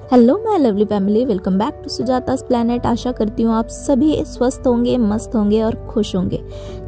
Hello my lovely family, welcome back to Sujata's planet. आशा करती हूँ आप सभी स्वस्थ होंगे, मस्त होंगे और खुश होंगे।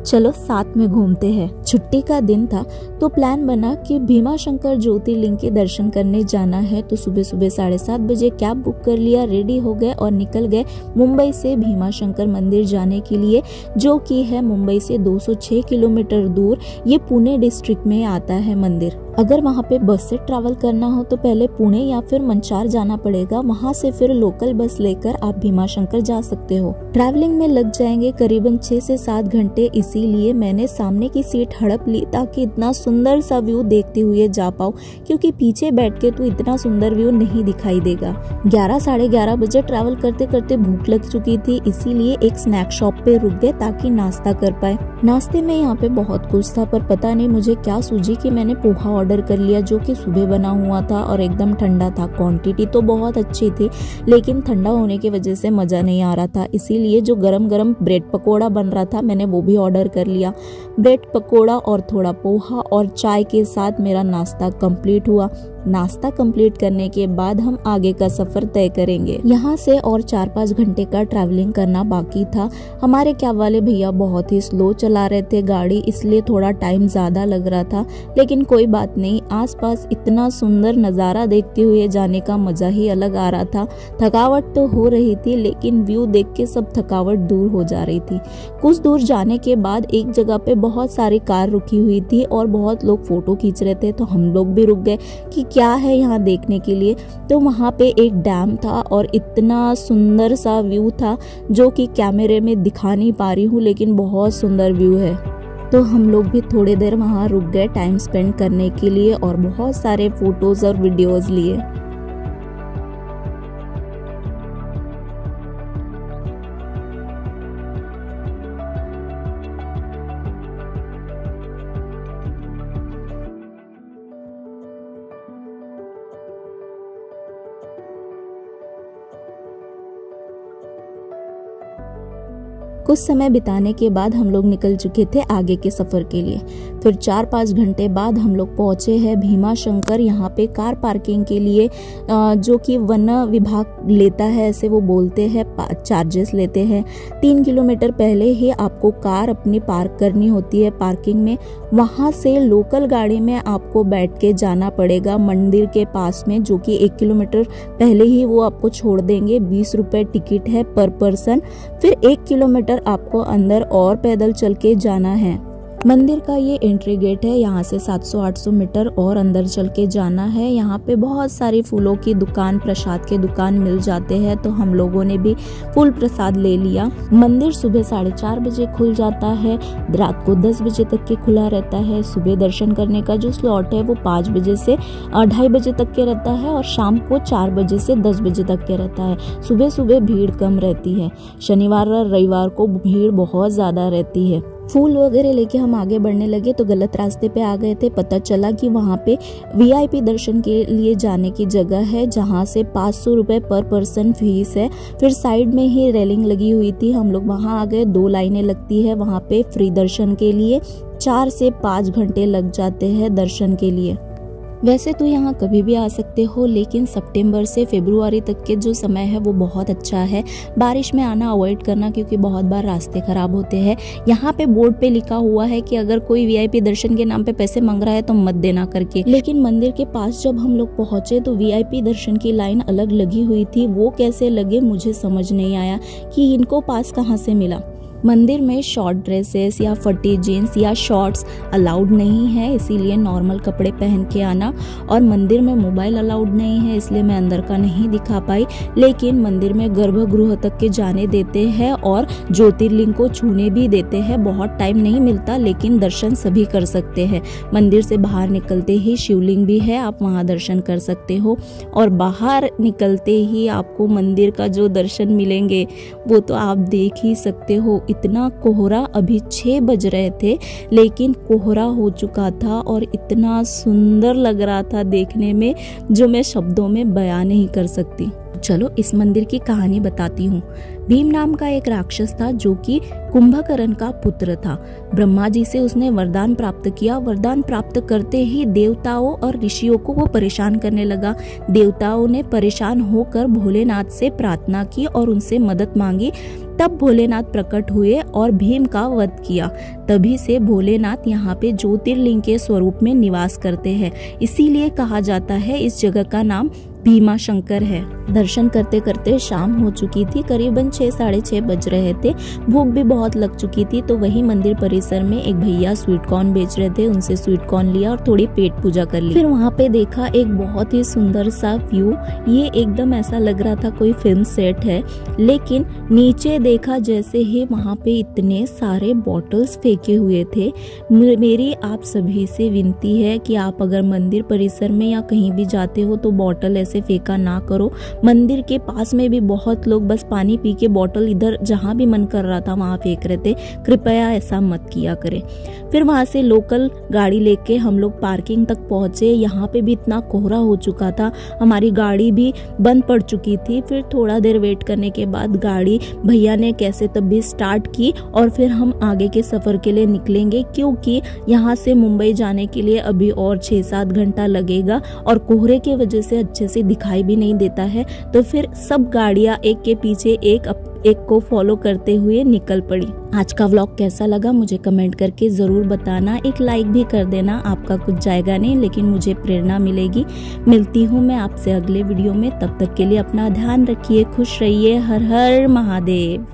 चलो साथ में घूमते हैं। छुट्टी का दिन था तो प्लान बना कि भीमा शंकर ज्योतिर्लिंग के दर्शन करने जाना है। तो सुबह सुबह 7:30 बजे कैब बुक कर लिया, रेडी हो गए और निकल गए मुंबई से भीमा शंकर मंदिर जाने के लिए, जो कि है मुंबई से 206 किलोमीटर दूर। ये पुणे डिस्ट्रिक्ट में आता है मंदिर। अगर वहाँ पे बस से ट्रैवल करना हो तो पहले पुणे या फिर मंचार जाना पड़ेगा, वहाँ से फिर लोकल बस लेकर आप भीमा शंकर जा सकते हो। ट्रैवलिंग में लग जाएंगे करीबन 6 से 7 घंटे, इसीलिए मैंने सामने की सीट हड़प ली ताकि इतना सुंदर सा व्यू देखते हुए जा पाऊँ, क्योंकि पीछे बैठ के तो इतना सुंदर व्यू नहीं दिखाई देगा। 11 साढ़े 11 बजे ट्रैवल करते करते भूख लग चुकी थी, इसीलिए एक स्नैक शॉप पे रुक गए ताकि नाश्ता कर पाए। नाश्ते में यहाँ पे बहुत कुछ था, पर पता नहीं मुझे क्या सूझी कि मैंने पोहा ऑर्डर कर लिया, जो कि सुबह बना हुआ था और एकदम ठंडा था। क्वांटिटी तो बहुत अच्छी थी, लेकिन ठंडा होने की वजह से मज़ा नहीं आ रहा था, इसीलिए जो गरम गरम ब्रेड पकोड़ा बन रहा था मैंने वो भी ऑर्डर कर लिया। ब्रेड पकोड़ा और थोड़ा पोहा और चाय के साथ मेरा नाश्ता कंप्लीट हुआ। नाश्ता कंप्लीट करने के बाद हम आगे का सफर तय करेंगे। यहाँ से और 4-5 घंटे का ट्रैवलिंग करना बाकी था। हमारे कैब वाले भैया बहुत ही स्लो चला रहे थे गाड़ी, इसलिए थोड़ा टाइम ज़्यादा लग रहा था, लेकिन कोई बात नहीं। आसपास इतना सुंदर नज़ारा देखते हुए जाने का मज़ा ही अलग आ रहा था। थकावट तो हो रही थी, लेकिन व्यू देख के सब थकावट दूर हो जा रही थी। कुछ दूर जाने के बाद एक जगह पे बहुत सारी कार रुकी हुई थी और बहुत लोग फोटो खींच रहे थे, तो हम लोग भी रुक गए कि क्या है यहाँ देखने के लिए। तो वहाँ पे एक डैम था और इतना सुंदर सा व्यू था, जो कि कैमरे में दिखा नहीं पा रही हूँ, लेकिन बहुत सुंदर व्यू है। तो हम लोग भी थोड़ी देर वहाँ रुक गए टाइम स्पेंड करने के लिए और बहुत सारे फोटोज और वीडियोज लिए। कुछ समय बिताने के बाद हम लोग निकल चुके थे आगे के सफर के लिए। फिर 4-5 घंटे बाद हम लोग पहुंचे हैं भीमा शंकर। यहाँ पे कार पार्किंग के लिए जो कि वन विभाग लेता है, ऐसे वो बोलते हैं, चार्जेस लेते हैं। 3 किलोमीटर पहले ही आपको कार अपनी पार्क करनी होती है पार्किंग में। वहाँ से लोकल गाड़ी में आपको बैठ के जाना पड़ेगा मंदिर के पास में, जो कि 1 किलोमीटर पहले ही वो आपको छोड़ देंगे। 20 रुपये टिकट है पर पर्सन। फिर 1 किलोमीटर आपको अंदर और पैदल चल के जाना है। मंदिर का ये एंट्री गेट है, यहाँ से 700-800 मीटर और अंदर चल के जाना है। यहाँ पे बहुत सारी फूलों की दुकान, प्रसाद के दुकान मिल जाते हैं, तो हम लोगों ने भी फूल प्रसाद ले लिया। मंदिर सुबह 4:30 बजे खुल जाता है, रात को 10 बजे तक के खुला रहता है। सुबह दर्शन करने का जो स्लॉट है वो 5 बजे से 2:30 बजे तक के रहता है और शाम को 4 बजे से 10 बजे तक के रहता है। सुबह सुबह भीड़ कम रहती है, शनिवार और रविवार को भीड़ बहुत ज़्यादा रहती है। फूल वगैरह लेके हम आगे बढ़ने लगे तो गलत रास्ते पे आ गए थे। पता चला कि वहाँ पे VIP दर्शन के लिए जाने की जगह है, जहाँ से 500 रुपये पर पर्सन फीस है। फिर साइड में ही रेलिंग लगी हुई थी, हम लोग वहाँ आ गए। 2 लाइनें लगती है वहाँ पे फ्री दर्शन के लिए। 4 से 5 घंटे लग जाते हैं दर्शन के लिए। वैसे तो यहाँ कभी भी आ सकते हो, लेकिन सितंबर से फरवरी तक के जो समय है वो बहुत अच्छा है। बारिश में आना अवॉइड करना, क्योंकि बहुत बार रास्ते खराब होते हैं। यहाँ पे बोर्ड पे लिखा हुआ है कि अगर कोई VIP दर्शन के नाम पे पैसे मांग रहा है तो मत देना करके। लेकिन मंदिर के पास जब हम लोग पहुंचे तो VIP दर्शन की लाइन अलग लगी हुई थी। वो कैसे लगे मुझे समझ नहीं आया कि इनको पास कहाँ से मिला। मंदिर में शॉर्ट ड्रेसेस या फटी जीन्स या शॉर्ट्स अलाउड नहीं है, इसीलिए नॉर्मल कपड़े पहन के आना। और मंदिर में मोबाइल अलाउड नहीं है, इसलिए मैं अंदर का नहीं दिखा पाई। लेकिन मंदिर में गर्भगृह तक के जाने देते हैं और ज्योतिर्लिंग को छूने भी देते हैं। बहुत टाइम नहीं मिलता, लेकिन दर्शन सभी कर सकते हैं। मंदिर से बाहर निकलते ही शिवलिंग भी है, आप वहाँ दर्शन कर सकते हो। और बाहर निकलते ही आपको मंदिर का जो दर्शन मिलेंगे वो तो आप देख ही सकते हो। इतना कोहरा, अभी 6 बज रहे थे लेकिन कोहरा हो चुका था और इतना सुंदर लग रहा था देखने में, जो मैं शब्दों में बयान नहीं कर सकती। चलो इस मंदिर की कहानी बताती हूँ। भीम नाम का एक राक्षस था जो कि कुंभकर्ण का पुत्र था। ब्रह्मा जी से उसने वरदान प्राप्त किया। वरदान प्राप्त करते ही देवताओं और ऋषियों को वो परेशान करने लगा। देवताओं ने परेशान होकर भोलेनाथ से प्रार्थना की और उनसे मदद मांगी। तब भोलेनाथ प्रकट हुए और भीम का वध किया। तभी से भोलेनाथ यहाँ पे ज्योतिर्लिंग के स्वरूप में निवास करते हैं। इसीलिए कहा जाता है इस जगह का नाम भीमा शंकर है। दर्शन करते करते शाम हो चुकी थी, करीबन 6 साढ़े 6 बज रहे थे। भूख भी बहुत लग चुकी थी, तो वही मंदिर परिसर में एक भैया स्वीट कॉर्न बेच रहे थे, उनसे स्वीट कॉर्न लिया और थोड़ी पेट पूजा कर ली। फिर वहाँ पे देखा एक बहुत ही सुंदर सा व्यू। ये एकदम ऐसा लग रहा था कोई फिल्म सेट है। लेकिन नीचे देखा जैसे ही वहाँ पे इतने सारे बॉटल्स फेंके हुए थे। मेरी आप सभी से विनती है कि आप अगर मंदिर परिसर में या कहीं भी जाते हो तो बॉटल ऐसे फेंका ना करो। मंदिर के पास में भी बहुत लोग बस पानी पी के बॉटल इधर जहां भी मन कर रहा था वहां फेंक रहे थे। कृपया ऐसा मत किया करें। फिर वहां से लोकल गाड़ी लेके हम लोग पार्किंग तक पहुंचे। यहाँ पे भी इतना कोहरा हो चुका था, हमारी गाड़ी भी बंद पड़ चुकी थी। फिर थोड़ा देर वेट करने के बाद गाड़ी भैया ने कैसे तब भी स्टार्ट की और फिर हम आगे के सफर के लिए निकलेंगे, क्योंकि यहाँ से मुंबई जाने के लिए अभी और 6-7 घंटा लगेगा और कोहरे की वजह से अच्छे से दिखाई भी नहीं देता है। तो फिर सब गाड़ियां एक के पीछे एक को फॉलो करते हुए निकल पड़ी। आज का व्लॉग कैसा लगा मुझे कमेंट करके जरूर बताना। एक लाइक भी कर देना, आपका कुछ जाएगा नहीं लेकिन मुझे प्रेरणा मिलेगी। मिलती हूँ मैं आपसे अगले वीडियो में, तब तक के लिए अपना ध्यान रखिए, खुश रहिए। हर हर महादेव।